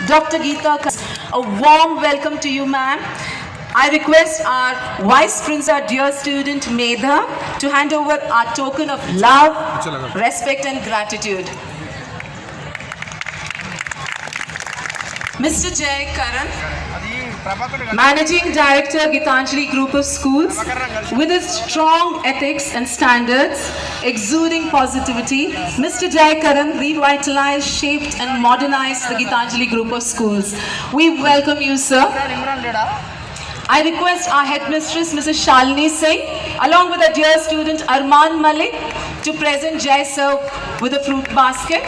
Dr. Geeta, a warm welcome to you, ma'am. I request our Vice Prince, our dear student Medha, to hand over our token of love, respect and gratitude. Mr. Jay Karan, Managing Director, Gitanjali Group of Schools, with his strong ethics and standards, exuding positivity, Mr. Jay Karan revitalized, shaped and modernized the Gitanjali Group of Schools. We welcome you, sir. I request our headmistress, Mrs. Shalini Singh, along with our dear student Arman Malik, to present Jai sir with a fruit basket.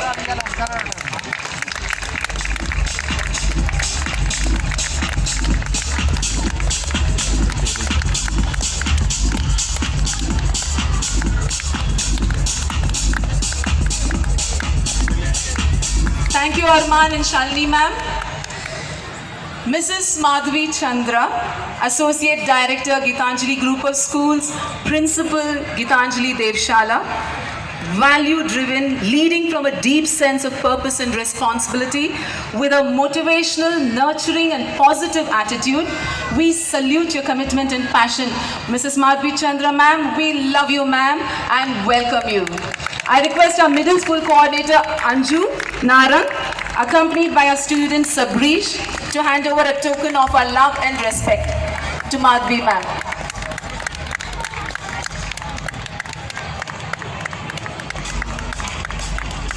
Thank you, Arman and Shalini ma'am. Mrs. Madhvi Chandra, Associate Director, Gitanjali Group of Schools, Principal, Gitanjali DEVSHALA, value-driven, leading from a deep sense of purpose and responsibility, with a motivational, nurturing and positive attitude. We salute your commitment and passion. Mrs. Madhvi Chandra ma'am, we love you ma'am and welcome you. I request our middle school coordinator Anju Narang, accompanied by our student Sabrish, to hand over a token of our love and respect to Madhvi ma'am.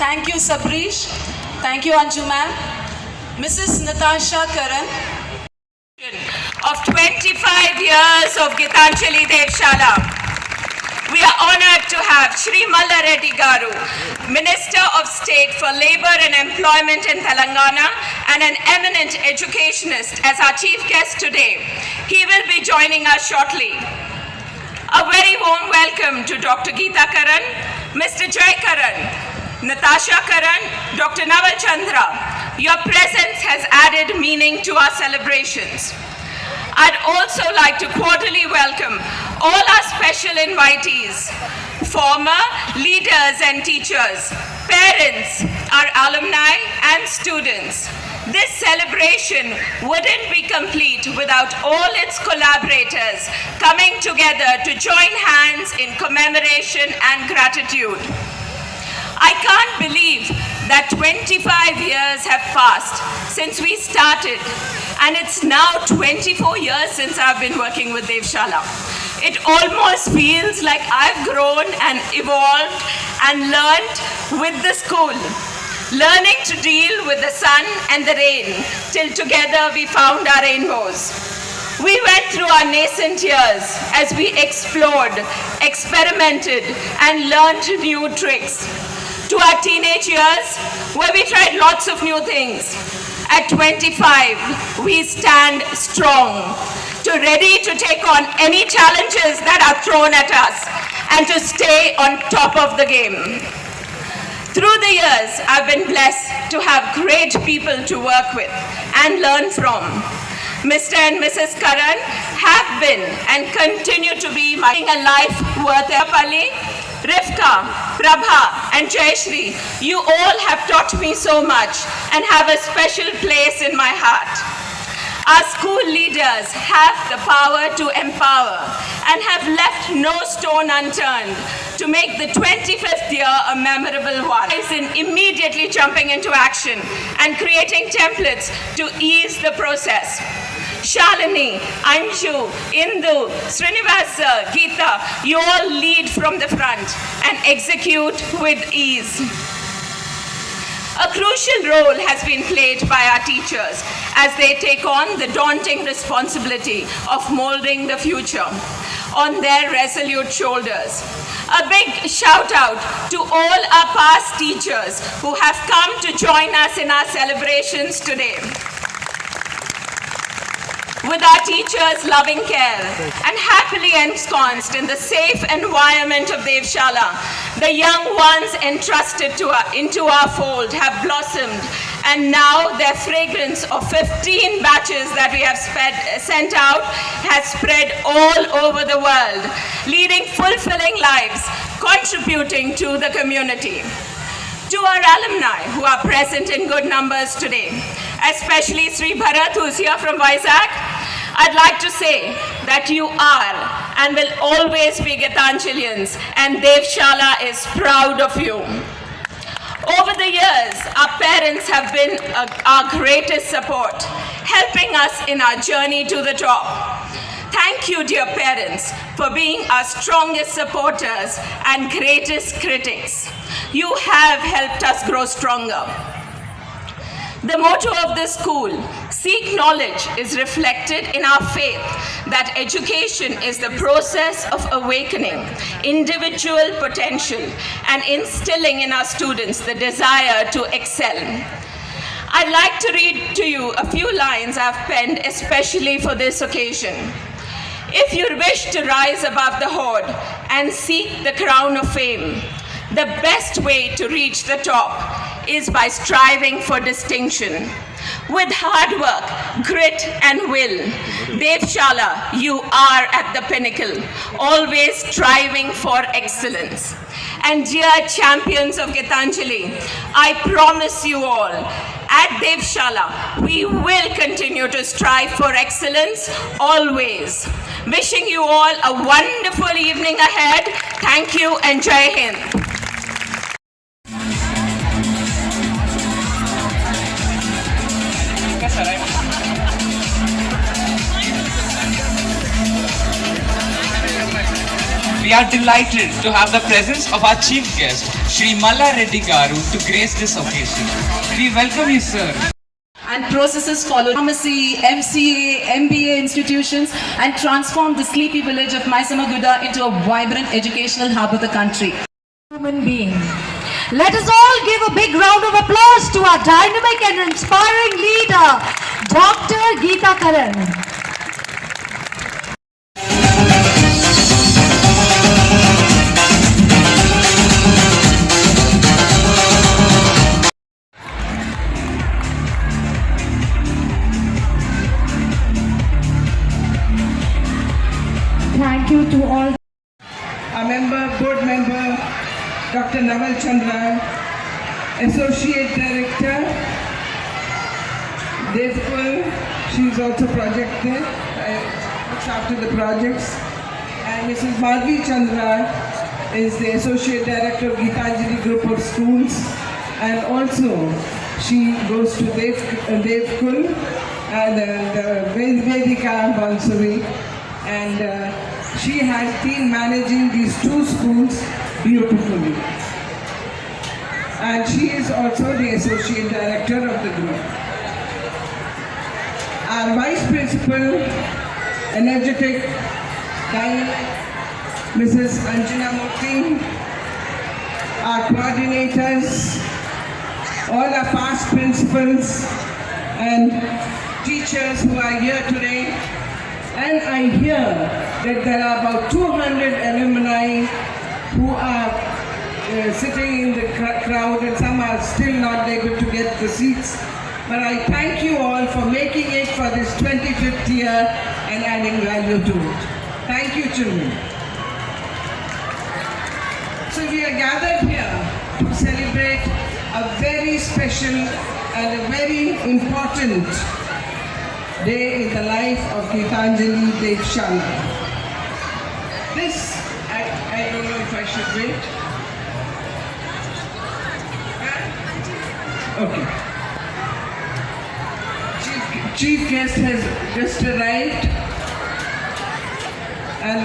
Thank you Sabrish. Thank you Anju ma'am. Mrs. Natasha Karan. Of 25 years of Gitanjali DEVSHALA. We are honoured to have Shri Malla Reddy Garu, Minister of State for Labour and Employment in Telangana and an eminent educationist as our chief guest today. He will be joining us shortly. A very warm welcome to Dr. Geeta Karan, Mr. Jay Karan, Natasha Karan, Dr. Naval Chandra. Your presence has added meaning to our celebrations. I'd also like to cordially welcome all our special invitees, former leaders and teachers, parents, our alumni and students. This celebration wouldn't be complete without all its collaborators coming together to join hands in commemoration and gratitude. I can't believe that 25 years have passed since we started, and it's now 24 years since I've been working with DEVSHALA. It almost feels like I've grown and evolved and learned with the school, learning to deal with the sun and the rain till together we found our rainbows. We went through our nascent years as we explored, experimented and learned new tricks. To our teenage years, where we tried lots of new things. At 25, we stand strong, ready to take on any challenges that are thrown at us and to stay on top of the game. Through the years, I've been blessed to have great people to work with and learn from. Mr. and Mrs. Karan have been and continue to be my life worth Pali, Rifka, Prabha and Jayashri, you all have taught me so much and have a special place in my heart. Our school leaders have the power to empower and have left no stone unturned to make the 25th year a memorable one. In immediately jumping into action and creating templates to ease the process. Shalini, Anju, Indu, Srinivasa, Geeta, you all lead from the front and execute with ease. A crucial role has been played by our teachers as they take on the daunting responsibility of molding the future on their resolute shoulders. A big shout out to all our past teachers who have come to join us in our celebrations today. With our teachers' loving care and happily ensconced in the safe environment of DEVSHALA, the young ones entrusted into our fold have blossomed, and now their fragrance of 15 batches that we have sent out has spread all over the world, leading fulfilling lives, contributing to the community. To our alumni who are present in good numbers today, especially Sri Bharat, who's here from Vizag, I'd like to say that you are and will always be Gitanjalians, and DEVSHALA is proud of you. Over the years, our parents have been our greatest support, helping us in our journey to the top. Thank you, dear parents, for being our strongest supporters and greatest critics. You have helped us grow stronger. The motto of the school, Seek Knowledge, is reflected in our faith that education is the process of awakening individual potential and instilling in our students the desire to excel. I'd like to read to you a few lines I've penned especially for this occasion. If you wish to rise above the horde and seek the crown of fame, the best way to reach the top is by striving for distinction. With hard work, grit and will, DEVSHALA, you are at the pinnacle, always striving for excellence. And dear champions of Gitanjali, I promise you all, at DEVSHALA, we will continue to strive for excellence always. Wishing you all a wonderful evening ahead. Thank you and Jai Hind. We are delighted to have the presence of our chief guest, Shri Malla Reddy Garu, to grace this occasion. We welcome you, sir. And processes follow pharmacy, MCA, MBA institutions and transform the sleepy village of Maisamaguda into a vibrant educational hub of the country. Human being. Let us all give a big round of applause to our dynamic and inspiring leader, Dr. Geeta Karan. Thank you to all. Board member, Dr. Naval Chandra, Associate Director, Devshal, she is also project there, looks after the projects, and Mrs. Madhvi Chandra is the Associate Director of Gitanjali Group of Schools, and also she goes to Devshal and Vedika Bansuri, and she has been managing these two schools beautifully. And she is also the Associate Director of the group. Our Vice Principal, energetic, Mrs. Anjana Murthy, our coordinators, all our past principals and teachers who are here today. And I hear that there are about 200 alumni who are sitting in the crowd, and some are still not able to get the seats. But I thank you all for making it for this 25th year and adding value to it. Thank you, children. So we are gathered here to celebrate a very special and a very important day in the life of Gitanjali DEVSHALA. This, I don't know if I should wait. Okay. Chief guest has just arrived and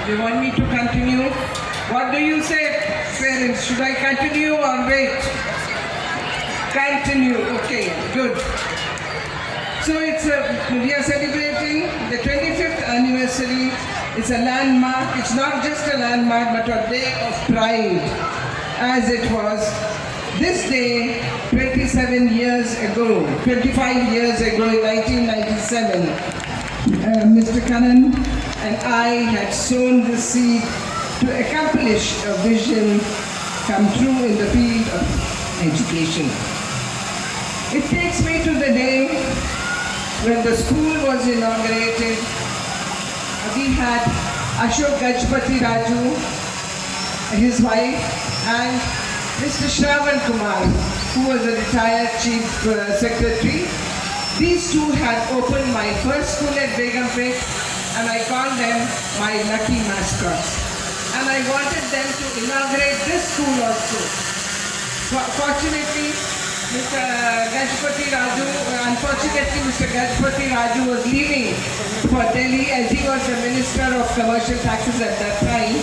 they want me to continue. What do you say, parents? Should I continue or wait? Continue. Okay, good. So we are celebrating the 25th anniversary. It's a landmark. It's not just a landmark, but a day of pride, as it was. This day, 25 years ago, in 1997, Mr. Kanan and I had sown the seed to accomplish a vision come true in the field of education. It takes me to the day when the school was inaugurated. We had Ashok Gajpati Raju, his wife, and Mr. Shravan Kumar, who was a retired chief secretary. These two had opened my first school at Begumpet, and I called them my lucky mascots. And I wanted them to inaugurate this school also. Fortunately, Mr. Gajpati Raju was leaving for Delhi, as he was the Minister of Commercial Taxes at that time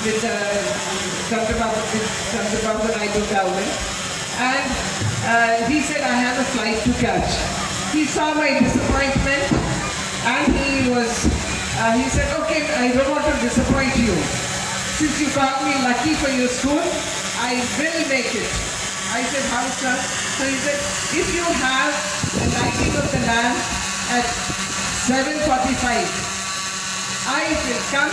with the Chandrababu Naidu government. And he said, I have a flight to catch. He saw my disappointment and he said, okay, I don't want to disappoint you. Since you called me lucky for your school, I will make it. I said, how, sir? So he said, if you have the lighting of the lamp at 7:45, I will come,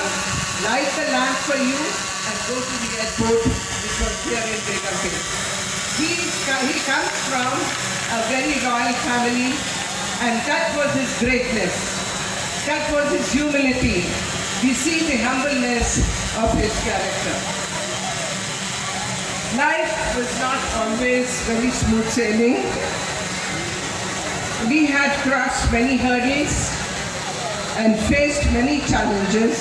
light the lamp for you and go to the airport, which was here in Begumpet. He comes from a very royal family, and that was his greatness. That was his humility. We see the humbleness of his character. Life was not always very smooth sailing. We had crossed many hurdles and faced many challenges.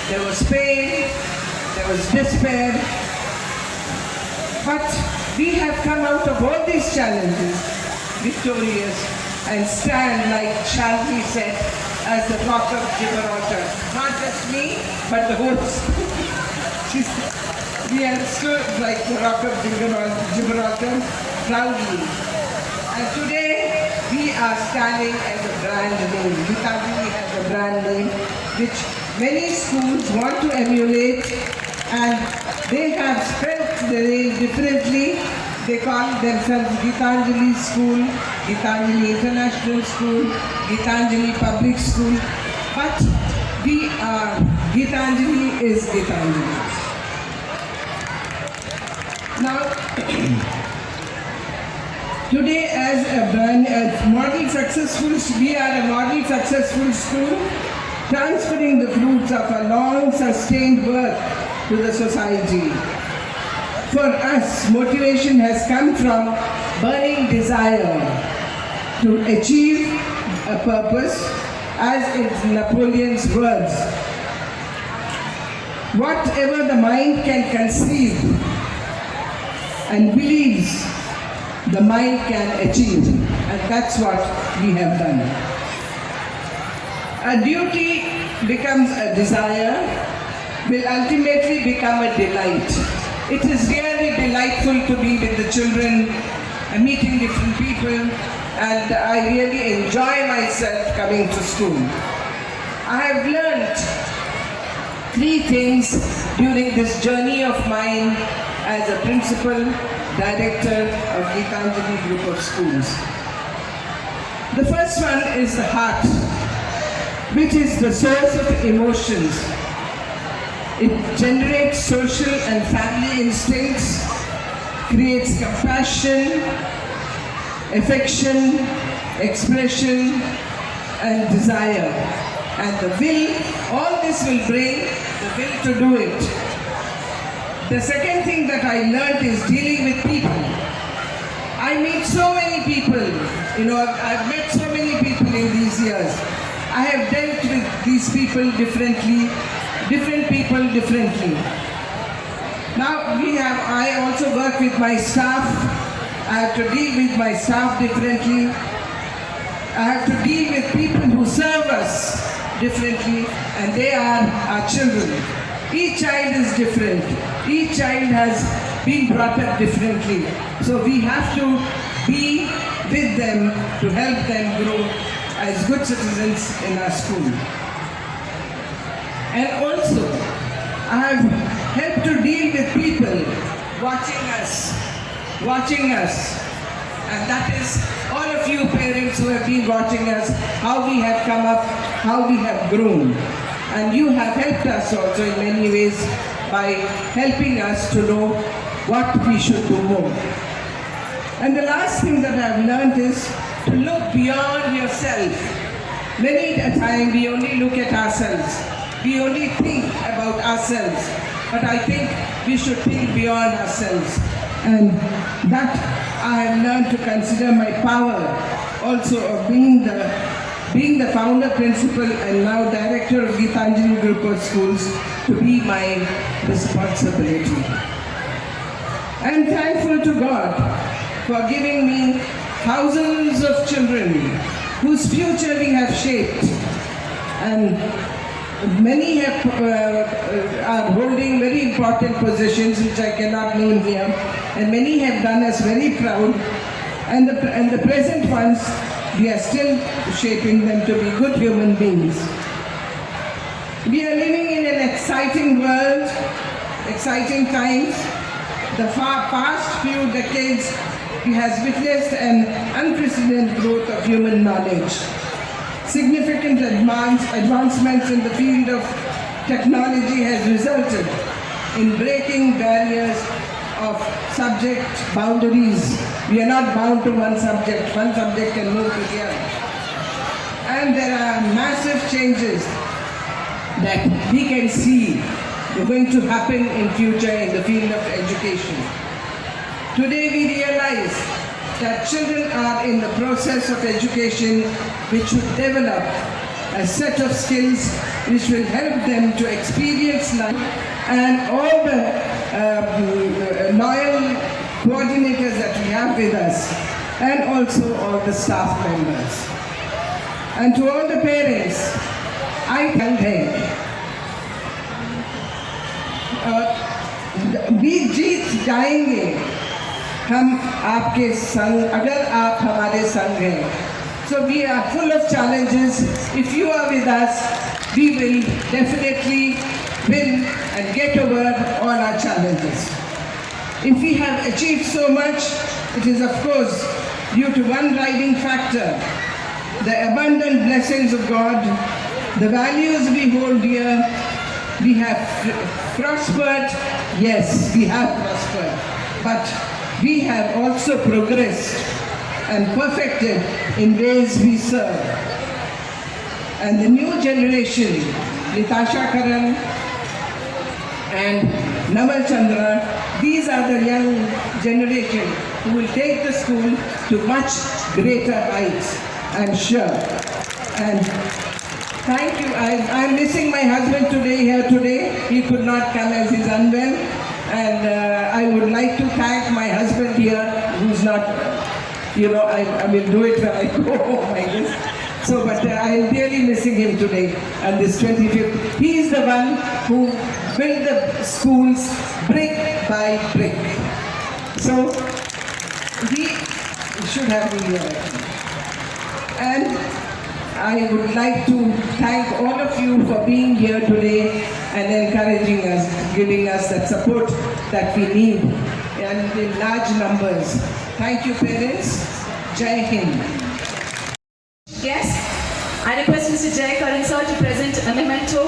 There was pain, there was despair, but we have come out of all these challenges victorious and stand, like Shanti said, as the rock of Gibraltar. Not just me, but the whole school. We have stood like the rock of Gibraltar proudly. And today we are standing as a brand name. GITANJALI has a brand name which many schools want to emulate, and they have spelled the name differently. They call themselves GITANJALI School, GITANJALI International School, GITANJALI Public School. But we are, GITANJALI is GITANJALI. Now, today as a model successful, we are a model successful school, transferring the fruits of a long sustained work to the society. For us, motivation has come from burning desire to achieve a purpose, as in Napoleon's words, whatever the mind can conceive and believes, the mind can achieve. And that's what we have done. A duty becomes a desire, will ultimately become a delight. It is really delightful to be with the children, meeting different people, and I really enjoy myself coming to school. I have learned 3 things during this journey of mine as a principal, director of GITANJALI Group of Schools. The first one is the heart, which is the source of emotions. It generates social and family instincts, creates compassion, affection, expression, and desire. And the will, all this will bring the will to do it. The second thing that I learned is dealing with people. I meet so many people, I've met so many people in these years. I have dealt with these people differently, different people differently. Now I also work with my staff. I have to deal with my staff differently. I have to deal with people who serve us differently, and they are our children. Each child is different. Each child has been brought up differently. So we have to be with them to help them grow as good citizens in our school. And also, I have helped to deal with people watching us. And that is all of you parents who have been watching us, how we have come up, how we have grown. And you have helped us also in many ways by helping us to know what we should do more. And the last thing that I've learned is to look beyond yourself. Many a time we only look at ourselves. We only think about ourselves. But I think we should think beyond ourselves. And that I have learned to consider my power also of being the founder, principal and now director of GITANJALI group of schools to be my responsibility. I am thankful to God for giving me thousands of children whose future we have shaped, and many are holding very important positions which I cannot name here, and many have done us very proud, and the present ones, we are still shaping them to be good human beings. We are living in an exciting world, exciting times. The past few decades has witnessed an unprecedented growth of human knowledge. Significant advancements in the field of technology has resulted in breaking barriers of subject boundaries. We are not bound to one subject can move to the other. And there are massive changes that we can see are going to happen in future in the field of education. Today we realize that children are in the process of education which should develop a set of skills which will help them to experience life, and all the loyal coordinators that we have with us, and also all the staff members. And to all the parents, I thank them. We जीत जाएंगे हम आपके संग, अगर आप हमारे संग हैं. So we are full of challenges. If you are with us, we will definitely win and get over all our challenges. If we have achieved so much, it is of course due to one driving factor: the abundant blessings of God, the values we hold dear. We have prospered, yes, we have prospered, but we have also progressed and perfected in ways we serve. And the new generation, Nitasha Karan and Naval Chandra, these are the young generation who will take the school to much greater heights, I'm sure. And thank you. I'm missing my husband today. He could not come as he's unwell. And I would like to thank my husband here, who's not, I will do it when I go home, I guess. So, but I'm really missing him today on this 25th. He is the one who built the schools brick by brick. So, he should have been here. And I would like to thank all of you for being here today and encouraging us, giving us that support that we need and in large numbers. Thank you, parents. Jai Hind. Yes, I request Mr. Jay Karan sir to present a memento.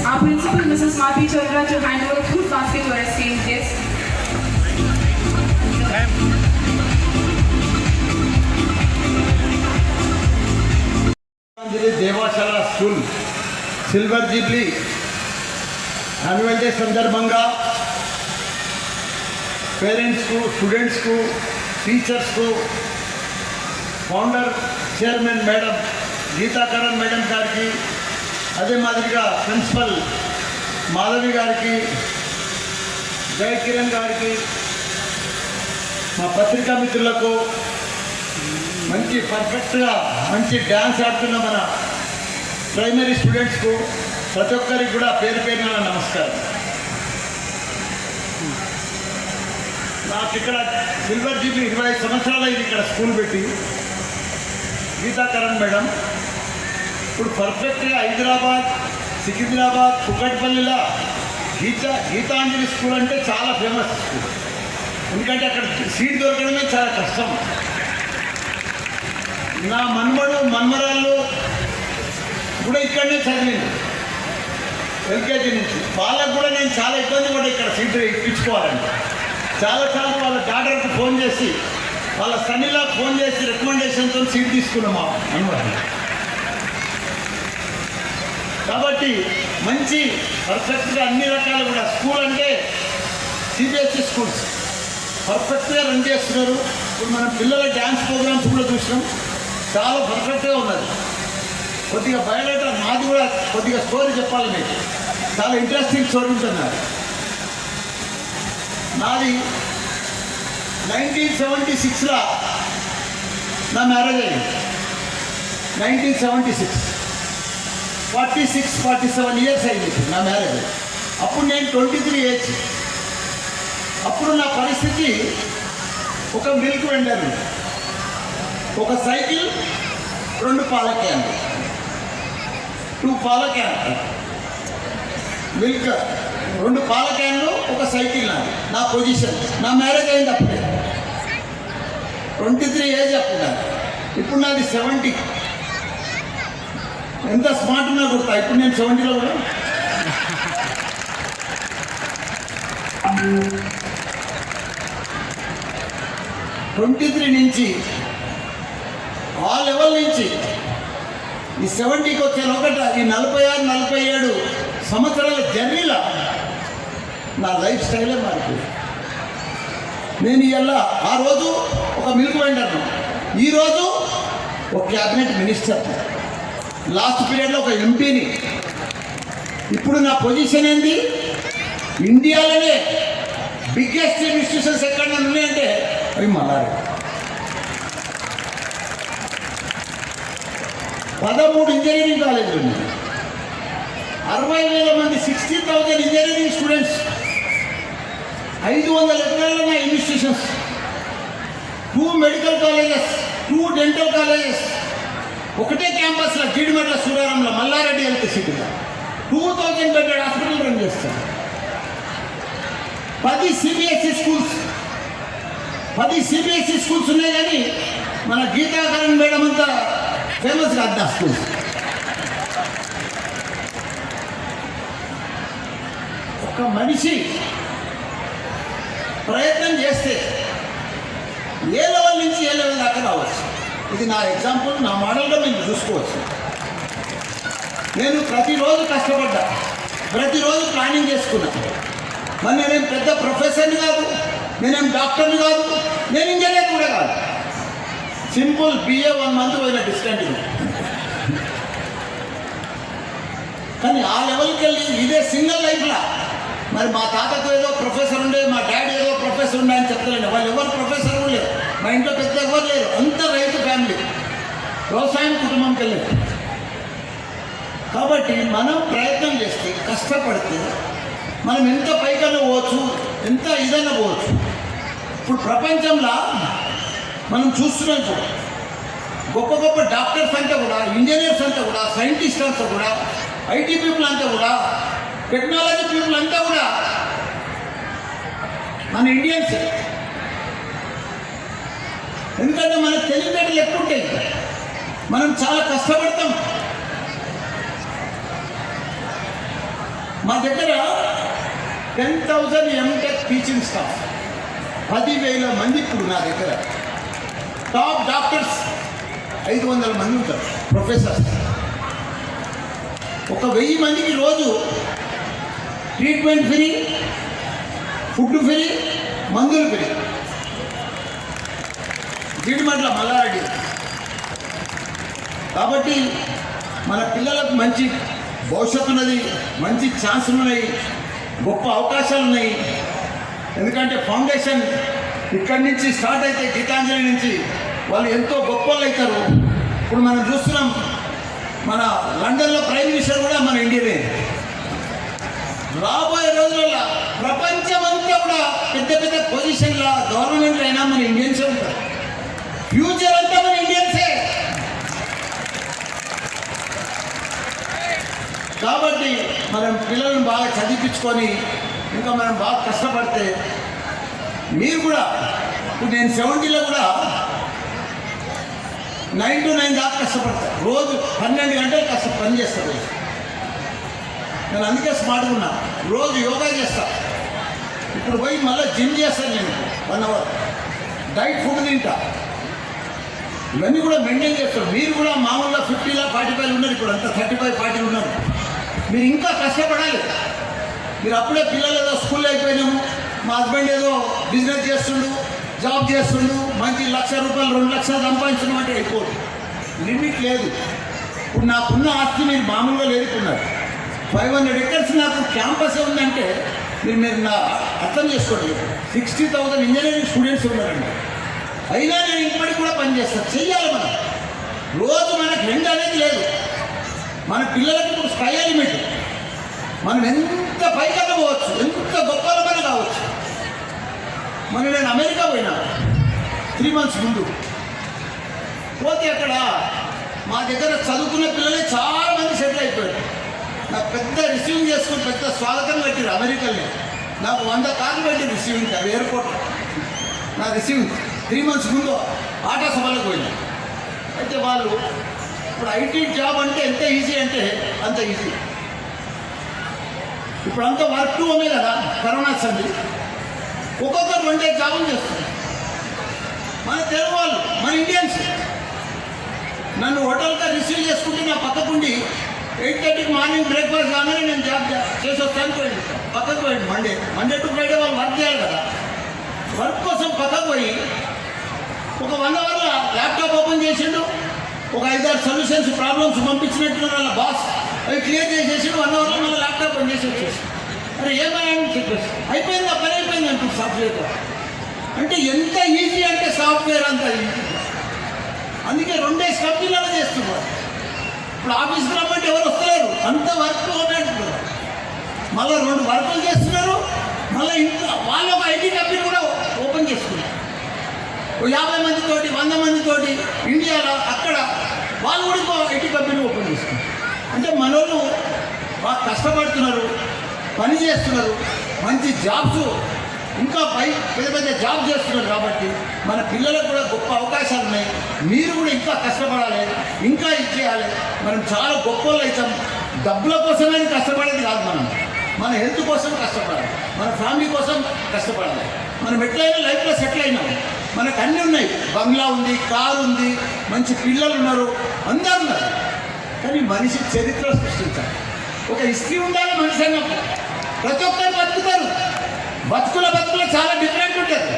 Our principal, Mrs. Madhvi Chandra, to hand over a food basket to our esteemed guests. DEVSHALA school silver jubilee annual day संदर्भंगा parents को, students को, teachers को, founder chairman madam Geeta Karan madam गाరికి, అదే మాదిరిగా principal Madhavi గారికి, జై కిరణ్ గారికి, మా పత్రికా మిత్రులకు, మంచి పర్ఫెక్ట్గా మంచి డ్యాన్స్ ఆడుతున్న మన ప్రైమరీ స్టూడెంట్స్కు ప్రతి ఒక్కరికి కూడా పేరు పేరున నమస్కారం. నాకు ఇక్కడ సిల్వర్ జూబ్లీ 25 సంవత్సరాలు అయింది ఇక్కడ స్కూల్ పెట్టి. గీతా కరణ్ మేడం ఇప్పుడు పర్ఫెక్ట్గా హైదరాబాద్, సికింద్రాబాద్, కుకట్పల్లిలో గీతాంజలి స్కూల్ అంటే చాలా ఫేమస్ స్కూల్. ఎందుకంటే అక్కడ సీట్ దొరకడమే చాలా కష్టం. నా మన్మరాళ్ళు కూడా ఇక్కడనే చదివింది. ఎల్కేజీ నుంచి. వాళ్ళకు కూడా నేను చాలా ఇబ్బంది పడి ఇక్కడ సీట్ ఇప్పించుకోవాలండి. చాలాసార్లు వాళ్ళ డాక్టర్కి ఫోన్ చేసి వాళ్ళ సన్నిలా ఫోన్ చేసి రికమెండేషన్తో సీట్ తీసుకున్నామా అనుకోండి. కాబట్టి మంచి పర్ఫెక్ట్గా అన్ని రకాలు కూడా స్కూల్ అంటే సిబిఎస్ఈ స్కూల్స్ పర్ఫెక్ట్గా రన్ చేస్తున్నారు. ఇప్పుడు మనం పిల్లల డ్యాన్స్ ప్రోగ్రామ్స్ కూడా చూసినాం, చాలా పర్ఫెక్ట్గా ఉన్నది. కొద్దిగా బయోడేటా నాది కూడా కొద్దిగా స్టోరీ చెప్పాలి మీకు, చాలా ఇంట్రెస్టింగ్ స్టోరీ ఉంటున్నారు. నాది 1976లో నా మ్యారేజ్ అయింది. 1976 47 ఇయర్స్ అయింది నా మ్యారేజ్. అప్పుడు నేను 23 ఏజ్. అప్పుడు నా పరిస్థితి ఒక మిల్క్ వెండర్, ఒక సైకిల్, 2 పాల క్యాన్లు, 2 పాల క్యాన్లు మిల్క్, 2 పాల క్యాన్లు, ఒక సైకిల్. నా పొజిషన్, నా మ్యారేజ్ అయింది అప్పుడే. 23 ఏజ్ అప్పుడు. ఇప్పుడు నాది 70. ఎంత స్మార్ట్ ఉన్నా కొడతా. ఇప్పుడు నేను 70లో కూడా. ట్వంటీ నుంచి ఆ లెవెల్ నుంచి ఈ 70కి వచ్చే ఒకట ఈ 46-47 సంవత్సరాల జర్నీలో నా లైఫ్ స్టైలే మారిపోయింది. నేను ఇలా ఆ రోజు ఒక మిల్క్ వెండర్ను, ఈరోజు ఒక క్యాబినెట్ మినిస్టర్, లాస్ట్ పీరియడ్లో ఒక ఎంపీని. ఇప్పుడు నా పొజిషన్ ఏంది? ఇండియాలోనే బిగ్గెస్ట్ ఇన్స్టిట్యూషన్స్ ఎక్కడ ఉన్నాయంటే అవి మల్లారెడ్డి. 13 ఇంజనీరింగ్ కాలేజీలు ఉన్నాయి, 60,000 మంది, 60,000 ఇంజనీరింగ్ స్టూడెంట్స్, 500 ఎకరాల నా institutions, 2 medical colleges, 2 dental colleges, ఒకటే క్యాంపస్లో జీడిమెట్ల సూరారంలో మల్లారెడ్డి హెల్త్ సిటీలో 2000 బెడెడ్ హాస్పిటల్ రన్ చేస్తాను. 10 సిబిఎస్ఈ స్కూల్స్, 10 సిబిఎస్ఈ స్కూల్స్ ఉన్నాయి. కానీ మన గీతాకరణ్ మేడం అంతా ఫేమస్ కాదు ఆ స్కూల్స్. ఒక మనిషి ప్రయత్నం చేస్తే ఏ లెవెల్ నుంచి ఏ లెవెల్ దాకా రావచ్చు. ఇది నా ఎగ్జాంపుల్, నా మోడల్గా మీరు చూసుకోవచ్చు. నేను ప్రతిరోజు కష్టపడ్డా, ప్రతిరోజు ప్లానింగ్ చేసుకున్నా. మరి నేనేం పెద్ద ప్రొఫెసర్ని కాదు, నేనేం డాక్టర్ని కాదు, నేను ఇంజనీర్ కూడా కాదు. సింపుల్ BA 1 month పోయిన డిస్కంటిన్యూ. కానీ ఆ లెవెల్కి వెళ్ళి ఇదే సింగిల్ లైఫ్లా. మరి మా తాతకు ఏదో ప్రొఫెసర్ ఉండే, మా డాడీ ఏదో ప్రొఫెసర్ ఉండే అని చెప్తలేండి. వాళ్ళు ఎవరు ప్రొఫెసర్ కూడా లేరు, మా ఇంట్లో పెద్ద ఎవరు లేరు, అంత రైతు ఫ్యామిలీ, వ్యవసాయం కుటుంబంకి వెళ్ళారు. కాబట్టి మనం ప్రయత్నం చేస్తే, కష్టపడితే మనం ఎంత పైకన్నా పోవచ్చు, ఎంత ఇదన్నా పోవచ్చు. ఇప్పుడు ప్రపంచంలో మనం చూస్తున్నాం, ఇప్పుడు గొప్ప గొప్ప డాక్టర్స్ అంతా కూడా, ఇంజనీర్స్ అంతా కూడా, సైంటిస్ట్ అంతా కూడా, IT పీపుల్ అంతా కూడా, టెక్నాలజీ పీపుల్ అంతా కూడా మన ఇండియన్స్. ఎందుకంటే మన తెలివితేటలు ఎక్కువ ఉంటాయి, మనం చాలా కష్టపడతాం. మా దగ్గర 10,000 MTech టీచింగ్ స్టాఫ్, 10,000 మంది ఇప్పుడు నా దగ్గర. టాప్ డాక్టర్స్ 500 మంది ఉంటారు, ప్రొఫెసర్స్. ఒక 1000 మందికి రోజు ట్రీట్మెంట్ ఫ్రీ, ఫుడ్ ఫ్రీ, మందులు ఫ్రీ. జీడిమెట్ల మల్లారెడ్డి. కాబట్టి మన పిల్లలకు మంచి భవిష్యత్తు ఉన్నది, మంచి ఛాన్సులు ఉన్నాయి, గొప్ప అవకాశాలు ఉన్నాయి. ఎందుకంటే ఫౌండేషన్ ఇక్కడి నుంచి స్టార్ట్ అయితే, గీతాంజలి నుంచి వాళ్ళు ఎంతో గొప్ప వాళ్ళు అవుతారు. ఇప్పుడు మనం చూస్తున్నాం, మన లండన్లో ప్రైమ్ మినిస్టర్ కూడా మన ఇండియనే. రాబోయే రోజులలో ప్రపంచమంతా కూడా పెద్ద పెద్ద పొజిషన్ల గవర్నమెంట్ అయినా మన ఇండియన్సే ఉంటారు. ఫ్యూచర్ అంతా మన ఇండియన్సే. కాబట్టి మనం పిల్లలను బాగా చదివించుకొని ఇంకా మనం బాగా కష్టపడితే, మీరు కూడా ఇప్పుడు నేను 70లో కూడా 9 to 9 దాకా కష్టపడతాను. రోజు 12 గంటలు పని చేస్తాను. నేను అందుకే స్మార్ట్గా ఉన్నా. రోజు యోగా చేస్తా. ఇప్పుడు పోయి మళ్ళీ జిమ్ చేస్తాను నేను 1 అవర్. డైట్ ఫుడ్ తింటా. ఇవన్నీ కూడా మెయింటైన్ చేస్తారు. మీరు కూడా మామూలుగా 50 45 ఉన్నారు, ఇప్పుడు అంతా 35 40 ఉన్నారు. మీరు ఇంకా కష్టపడాలి. మీరు అప్పుడే పిల్లలు ఏదో స్కూల్ అయిపోయినాము, మా హస్బెండ్ ఏదో బిజినెస్ చేస్తుండు, జాబ్ చేస్తుండు, మంచి ₹1,00,000 2 లక్షలు సంపాదించడం అంటే అయిపోదు. లిమిట్ లేదు. ఇప్పుడు నాకున్న ఆస్తి మీరు మామూలుగా లేదుకున్నారు. 500 acres నాకు క్యాంపస్ ఉందంటే మీరు నా అర్థం చేసుకోండి. 60,000 ఇంజనీరింగ్ స్టూడెంట్స్ ఉన్నారండి. అయినా నేను ఇప్పటికి కూడా పనిచేస్తాను. చెయ్యాలి మనం. రోజు మనకు ఎండ్ అనేది లేదు. మన పిల్లలకి ఇప్పుడు స్కై లిమిట్. మనం ఎంత పైకన్నా పోవచ్చు, ఎంత గొప్పలమైనా కావచ్చు. నేను అమెరికా పోయినా 3 months ముందు. పోతే అక్కడ మా దగ్గర చదువుకునే పిల్లలే చాలా మంది సెటిల్ అయిపోయారు. నాకు పెద్ద రిసీవింగ్ చేసుకుని పెద్ద స్వాగతం పెట్టారు అమెరికాలో. నాకు 100 కార్లు పెట్టి రిసీవింగ్ ఎయిర్పోర్ట్. నా రిసీవింగ్ 3 months ముందు ఆటో సభలకు పోయినా. అయితే వాళ్ళు ఇప్పుడు ఐటీ జాబ్ అంటే ఎంత ఈజీ అంటే అంత ఈజీ. ఇప్పుడు అంతా వర్క్ టు హోమే కదా, కరోనా సంది. ఒక్కొక్కరు 2 జాబులు చేస్తారు. మన తెలుగు వాళ్ళు, మన ఇండియన్స్. నన్ను హోటల్గా రిసీవ్ చేసుకుంటే నా పక్కకుండి 8:30కి మార్నింగ్ బ్రేక్ఫాస్ట్ కాగానే నేను జాబ్ చేసి వస్తాను పోయింది. పక్కకు పోయింది. మండే టు ఫ్రైడే వాళ్ళు వర్క్ చేయాలి కదా. వర్క్ కోసం పక్కకు పోయి ఒక 1 అవర్లో ల్యాప్టాప్ ఓపెన్ చేసిండు. ఒక 5-6 సొల్యూషన్స్ ప్రాబ్లమ్స్ పంపించినట్టు వాళ్ళ బాస్ అవి క్లియర్ చేసేసి 1 అవర్లో మళ్ళీ ల్యాప్టాప్ పని చేసి వచ్చేసి, అరే ఏమైనా చెప్పేసి అయిపోయింది, ఆ పని అయిపోయింది అంటుంది సాఫ్ట్వేర్. అంటే ఎంత ఈజీ అంటే సాఫ్ట్వేర్ అంత ఈజీ. అందుకే 2 కంపెనీలలో చేస్తున్నారు. ఇప్పుడు ఆఫీస్కి రమ్మంటే ఎవరు వస్తలేరు, అంత వర్క్ హోమే అంటున్నారు. మళ్ళీ 2 వర్కులు చేస్తున్నారు. మళ్ళీ ఇంకా వాళ్ళు ఒక ఐటీ కంపెనీ కూడా ఓపెన్ చేసుకున్నారు. 50 మందితోటి 100 మందితోటి ఇండియాలో అక్కడ వాళ్ళు కూడా ఇంకో ఐటీ కంపెనీ ఓపెన్ చేసుకున్నారు. అంటే మనోళ్ళు బాగా కష్టపడుతున్నారు, పని చేస్తున్నారు, మంచి జాబ్స్ ఇంకా పెద్ద పెద్ద జాబ్ చేస్తున్నారు. కాబట్టి మన పిల్లలకు కూడా గొప్ప అవకాశాలు ఉన్నాయి. మీరు కూడా ఇంకా కష్టపడాలి, ఇంకా ఇచ్చేయాలి. మనం చాలా గొప్ప వాళ్ళు అవుతాం. డబ్బుల కోసమే కష్టపడేది కాదు. మన హెల్త్ కోసం కష్టపడాలి, మన ఫ్యామిలీ కోసం కష్టపడాలి. మనం ఎట్లయినా లైఫ్లో సెటిల్ అయినాం. మనకు అన్నీ ఉన్నాయి. బంగ్లా ఉంది, కారు ఉంది, మంచి పిల్లలు ఉన్నారు, అందరూ ఉన్నారు. కానీ మనిషి చరిత్ర సృష్టించాలి. ఒక హిస్టరీ ఉండాలి మనిషి అన్నప్పుడు. ప్రతి ఒక్కరు బతుకుతారు. బతుకుల చాలా డిఫరెంట్ ఉంటుంది.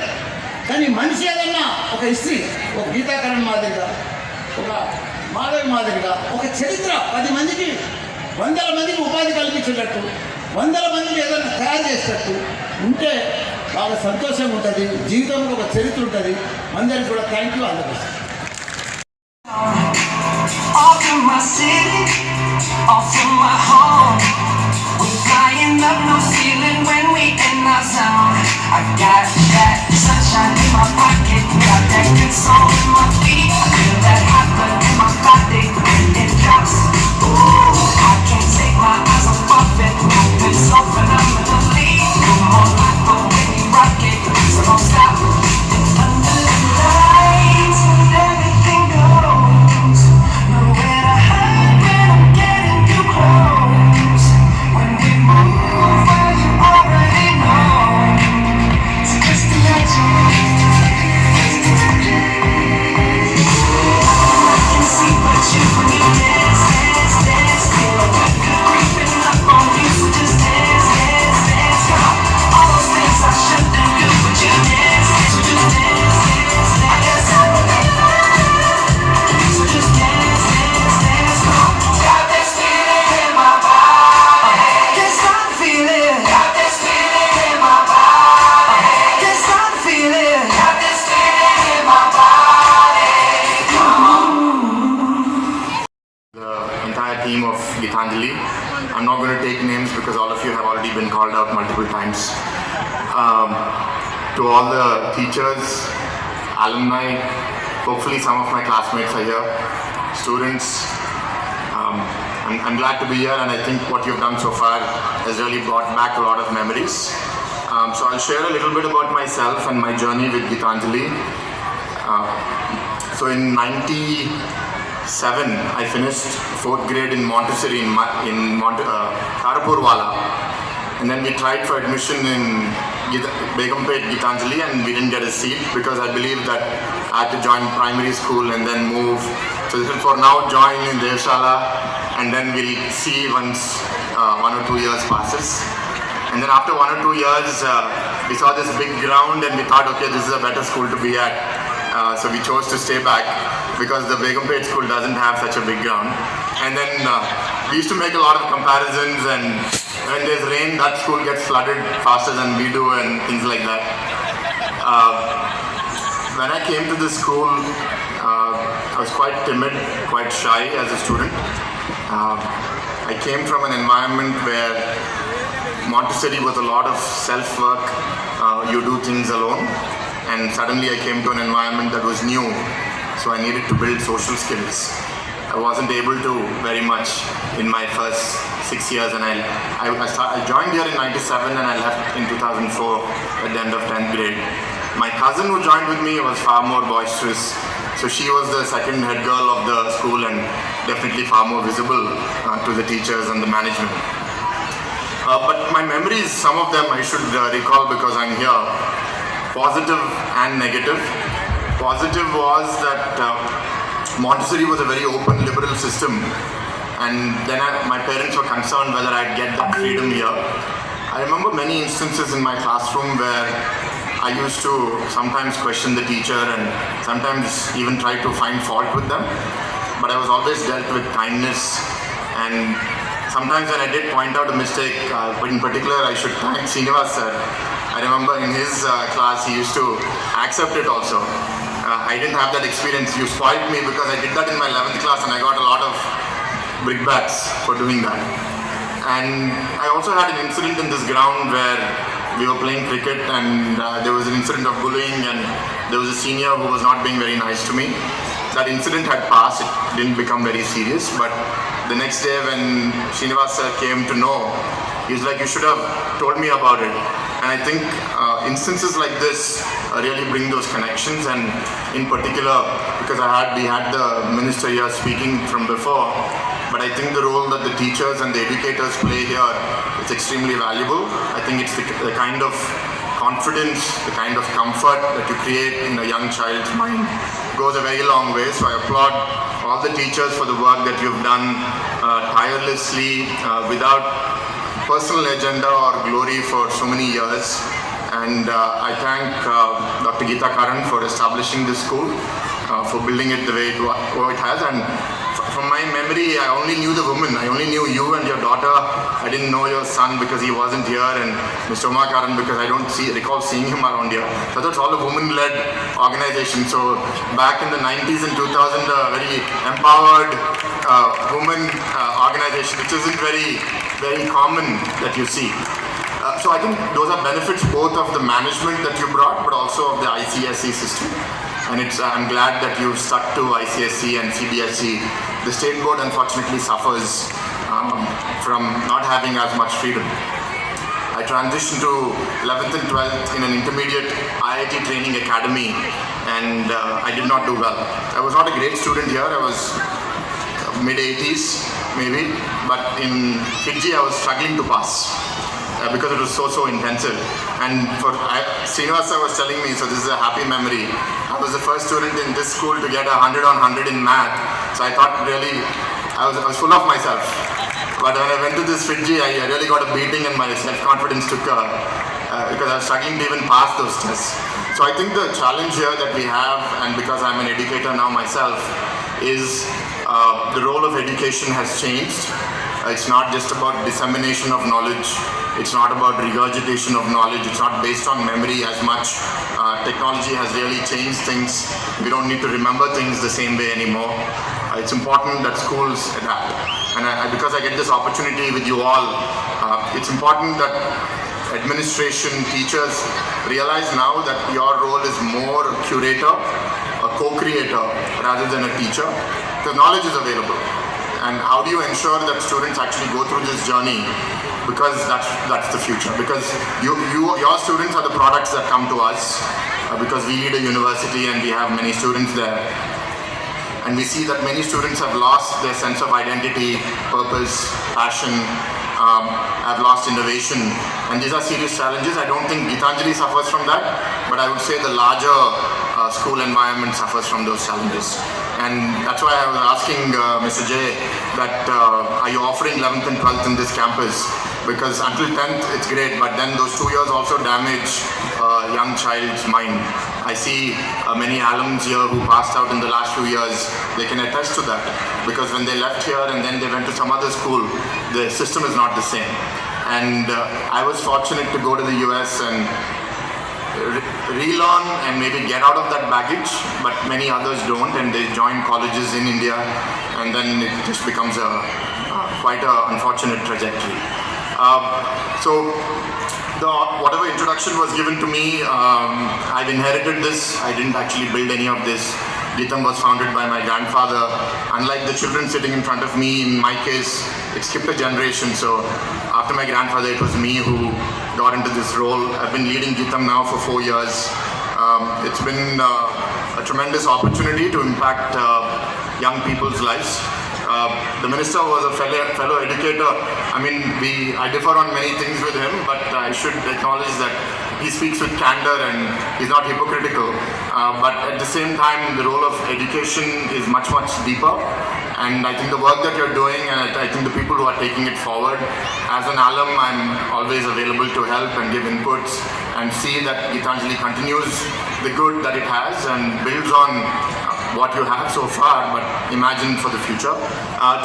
కానీ మనిషి ఏదన్నా ఒక హిస్టరీ, ఒక గీతాకరణ్ మాదిరిగా, ఒక మాధవి మాదిరిగా ఒక చరిత్ర 10 మందికి 100 మందికి ఉపాధి కల్పించేటట్టు, 100 మందిని ఏదైనా తయారు చేసేటట్టు ఉంటే బాగా సంతోషంగా ఉంటుంది. జీవితంలో ఒక చరిత్ర ఉంటుంది. అందరికీ కూడా థ్యాంక్ యూ. అందరికీ off from my city, off from my home. We're flying up, no ceiling when we in our zone. I got that sunshine in my pocket, got that good soul in my feet. I feel that hot blood in my body when it drops. Ooh, I can't take my eyes off it, moving so phenomenally. Come on, like the way we rock it, so don't stop. It's under the lights when everything goes. Nowhere to hide when I'm getting too close. When we move, well, you already know. So just imagine. I can see but you when you dance, dance, dance. Feel like I could creeping up on you, so just dance, dance, dance. Come on, all those things I shouldn't do, but you dance, so just dance, dance, dance. I guess I believe it, so just dance, dance, dance. Come on, got this feeling in my body. Can't stop feeling. Got this feeling in my body. Can't stop feeling. Got this feeling in my body. Come on. The entire team of GITANJALI. I'm not going to take names because all of you have already been called out multiple times. To all the teachers, alumni, hopefully some of my classmates are here, students, I'm glad to be here, and I think what you've done so far has really brought back a lot of memories. So I'll share a little bit about myself and my journey with GITANJALI. So in 96, I finished 4th grade in Montessori in Karapurwala. And then we tried for admission in Begumpet, GITANJALI, and we didn't get a seat because I believe that I had to join primary school and then move. So this is for now join in DEVSHALA, and then we'll see once 1 or 2 years passes. And then after 1 or 2 years, we saw this big ground and we thought, okay, this is a better school to be at. So we chose to stay back because the Begumpet school doesn't have such a big ground. And then we used to make a lot of comparisons, and when there's rain, that school gets flooded faster than we do and things like that. When I came to this school, I was quite timid, quite shy as a student. I came from an environment where Montessori was a lot of self-work, you do things alone, and suddenly I came to an environment that was new, so I needed to build social skills. I wasn't able to very much in my first 6 years, and I joined here in 97 and I left in 2004 at the end of 10th grade. My cousin who joined with me was far more boisterous, so she was the second head girl of the school and definitely far more visible to the teachers and the management. But my memories, some of them I should recall because I'm here, positive and negative. Positive was that Montessori was a very open liberal system, and then my parents were concerned whether I'd get that freedom here. I remember many instances in my classroom where I used to sometimes question the teacher and sometimes even try to find fault with them, but I was always dealt with kindness. And sometimes when I did point out a mistake, but in particular I should thank Srinivas sir. I remember in his class he used to accept it also. I didn't have that experience. You spoiled me because I did that in my 11th class and I got a lot of brickbats for doing that. And I also had an incident in this ground where we were playing cricket and there was an incident of bullying, and there was a senior who was not being very nice to me. That incident had passed, it didn't become very serious, but the next day when Srinivas sir came to know, he was like, you should have told me about it. And I think instances like this really bring those connections, and in particular, because we had the minister here speaking from before, but I think the role that the teachers and the educators play here is extremely valuable. I think it's the kind of confidence, the kind of comfort that you create in a young child's mind goes a very long way. So I applaud all the teachers for the work that you've done tirelessly, without personal agenda or glory for so many years. And I thank Dr. Geeta Karan for establishing this school, for building it the way it has. And from my memory, I only knew the women. I only knew you and your daughter. I didn't know your son because he wasn't here, and Mr. Uma Karan because I don't recall seeing him around here. So that's all a woman-led organization. So back in the 90s and 2000, a very empowered woman organization, which isn't very, very common that you see. So I think those are benefits both of the management that you brought, but also of the ICSE system. And I'm glad that you stuck to ICSE and CBSE. The state board unfortunately suffers from not having as much freedom. I transitioned to 11th and 12th in an intermediate IIT training academy, and I did not do well. I was not a great student here. I was mid-80s maybe, but in Fiji I was struggling to pass. Because it was so intensive. And Srinivas was telling me, so this is a happy memory, I was the first student in this school to get 100 on 100 in math. So I thought really, I was full of myself. But when I went to this Fiji, I really got a beating and my self-confidence took because I was struggling to even pass those tests. So I think the challenge here that we have, and because I'm an educator now myself, is the role of education has changed. It's not just about dissemination of knowledge. It's not about regurgitation of knowledge. It's not based on memory as much. Technology has really changed things. We don't need to remember things the same way anymore. It's important that schools adapt. And because I get this opportunity with you all, it's important that administration, teachers realize now that your role is more a curator, a co-creator, rather than a teacher. The knowledge is available. And how do you ensure that students actually go through this journey? Because that's the future. Because your students are the products that come to us, because we lead a university and we have many students there. And we see that many students have lost their sense of identity, purpose, passion, have lost innovation. And these are serious challenges. I don't think Gitanjali suffers from that, but I would say the larger school environment suffers from those challenges. And that's why I was asking Mr. J that are you offering 11th and 12th in this campus? Because until 10th it's great, but then those 2 years also damage a young child's mind. I see many alums here who passed out in the last few years. They can attest to that, because when they left here and then they went to some other school, the system is not the same. And I was fortunate to go to the US and relearn and maybe get out of that baggage, but many others don't, and they join colleges in India, and then it just becomes quite an unfortunate trajectory. So whatever introduction was given to me, I've inherited this. I didn't actually build any of this. Gitam was founded by my grandfather. Unlike the children sitting in front of me, in my case, it skipped a generation. So after my grandfather, it was me who got into this role. I've been leading Gitam now for 4 years. It's been a tremendous opportunity to impact young people's lives. The minister was a fellow educator. I mean, I differ on many things with him, but I should acknowledge that he speaks with candor and he's not hypocritical. But at the same time, the role of education is much, much deeper. And I think the work that you're doing, and I think the people who are taking it forward, as an alum, I'm always available to help and give inputs and see that Gitanjali continues the good that it has and builds on what you have so far, but imagine for the future.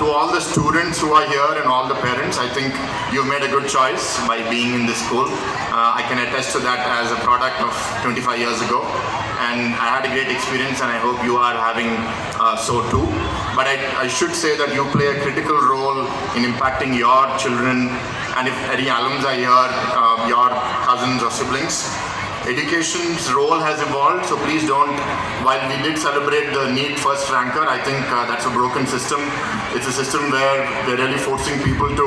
To all the students who are here and all the parents, I think you've made a good choice by being in this school. I can attest to that as a product of 25 years ago, and I had a great experience, and I hope you are having so too. But I should say that you play a critical role in impacting your children, and if any alums are here, your cousins or siblings. Education's role has evolved, so please don't, while we did celebrate the NEET first ranker, I think that's a broken system. It's a system where they're really forcing people to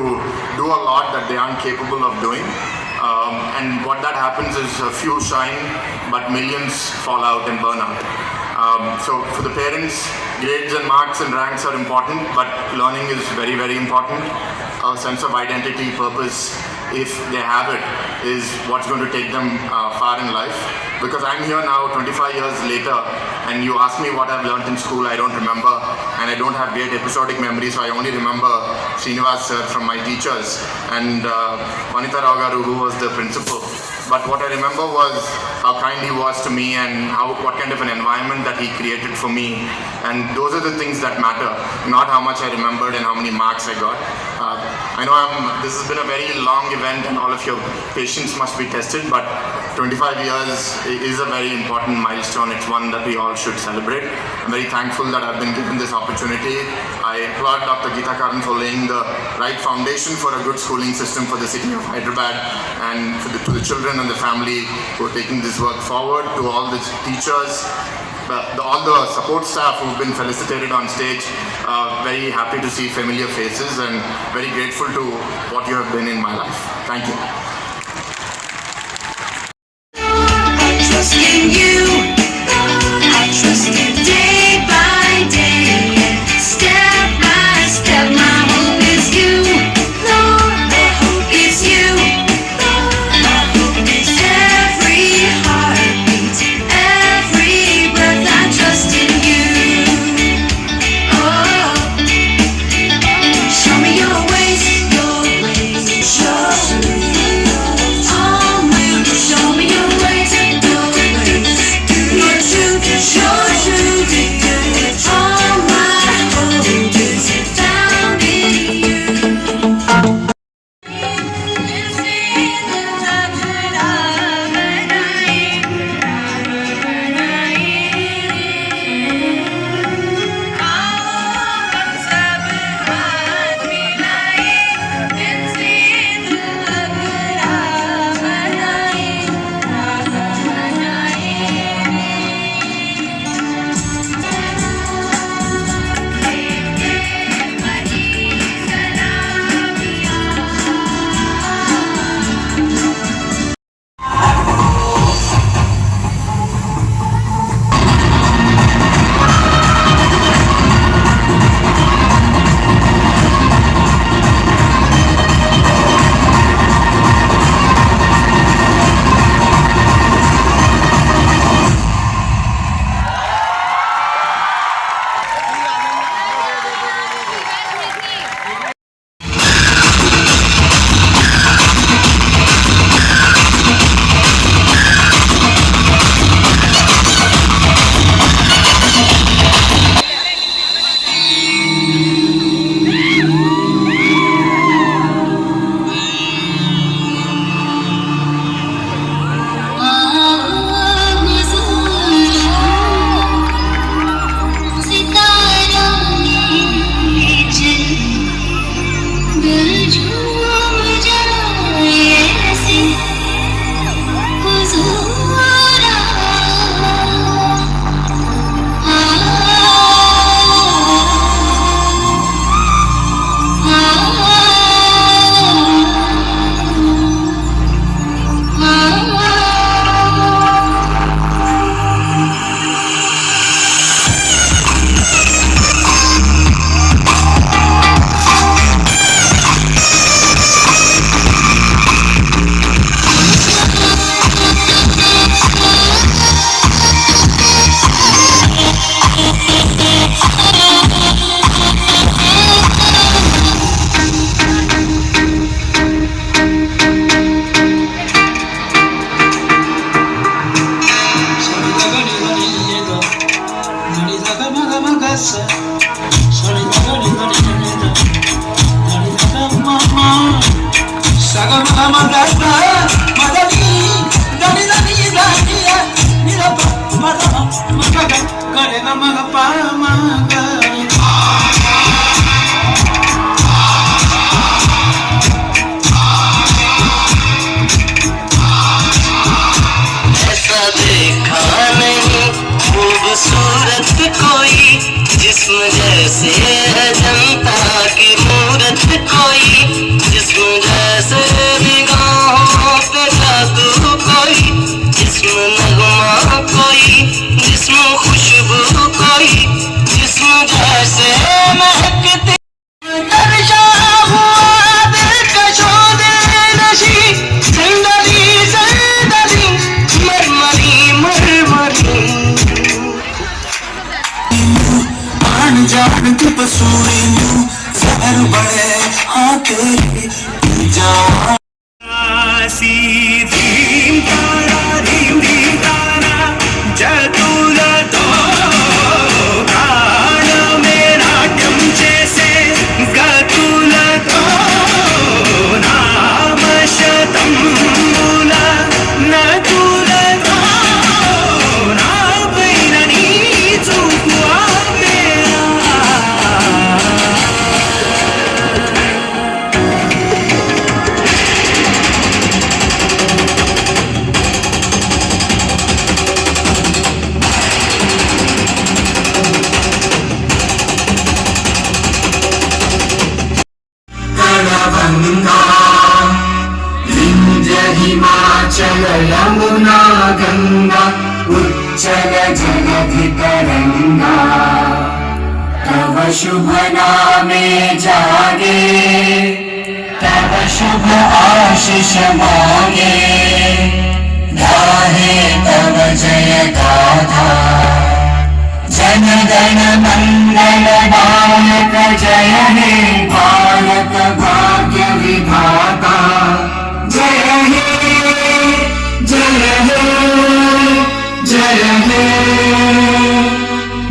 do a lot that they aren't capable of doing. And what that happens is a few shine, but millions fall out and burn out. So for the parents, grades and marks and ranks are important, but learning is very, very important. A sense of identity, purpose, if they have it, is what's going to take them far in life. Because I'm here now 25 years later, and you ask me what I've learned in school, I don't remember, and I don't have great episodic memory, so I only remember Srinivas sir from my teachers and Vanitha Rao garu, who was the principal. But what I remember was how kind he was to me and what kind of an environment that he created for me. And those are the things that matter, not how much I remembered and how many marks I got. I know this has been a very long event and all of your patience must be tested, but 25 years is a very important milestone. It's one that we all should celebrate. I'm very thankful that I've been given this opportunity. I applaud Dr. Geeta Karan for laying the right foundation for a good schooling system for the city of Hyderabad, and to the children and the family who are taking this work forward, to all the teachers, all the support staff who've been felicitated on stage. Very happy to see familiar faces and very grateful to what you have been in my life. Thank you. I trust in you. I trust you day by day, step by step. My hope is you. Lord, my hope is you. My hope is every heartbeat, every breath. I trust in you. Oh, show me your ways, show me your ways, ऐसा देखा नहीं खूबसूरत कोई जिस्म जैसे है जनता की मूरत कोई जिस्म जैसे निगाहों पे जादू कोई जिस्म नगमा कोई जिस्म खुशबू कोई जिस्म जैसे महकती दर्शा हुआ दिलकशो दिलनशी जिंदगी जिंदगी मरमरी मरमरी आन जान की पसूरी जहर बड़े हाँ तेरी जान धीम तारा जतुलतो गानमे नाट्यम చేసే గతులతో నామశతం మూల నతులతో నా పైన నీ చూపు ఆపేరా कणवंगा विंध्य हिमाचल यमुना गंगा उच्चल जलधि तरंगा तव शुभ नामे जागे तव शुभ आशीष मांगे गाहे तव जय गाथा जन गण मंगल दायक जय हे भारत भाग्य विधाता जय हे जय हे जय हे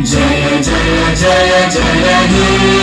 जय जय जय जय हे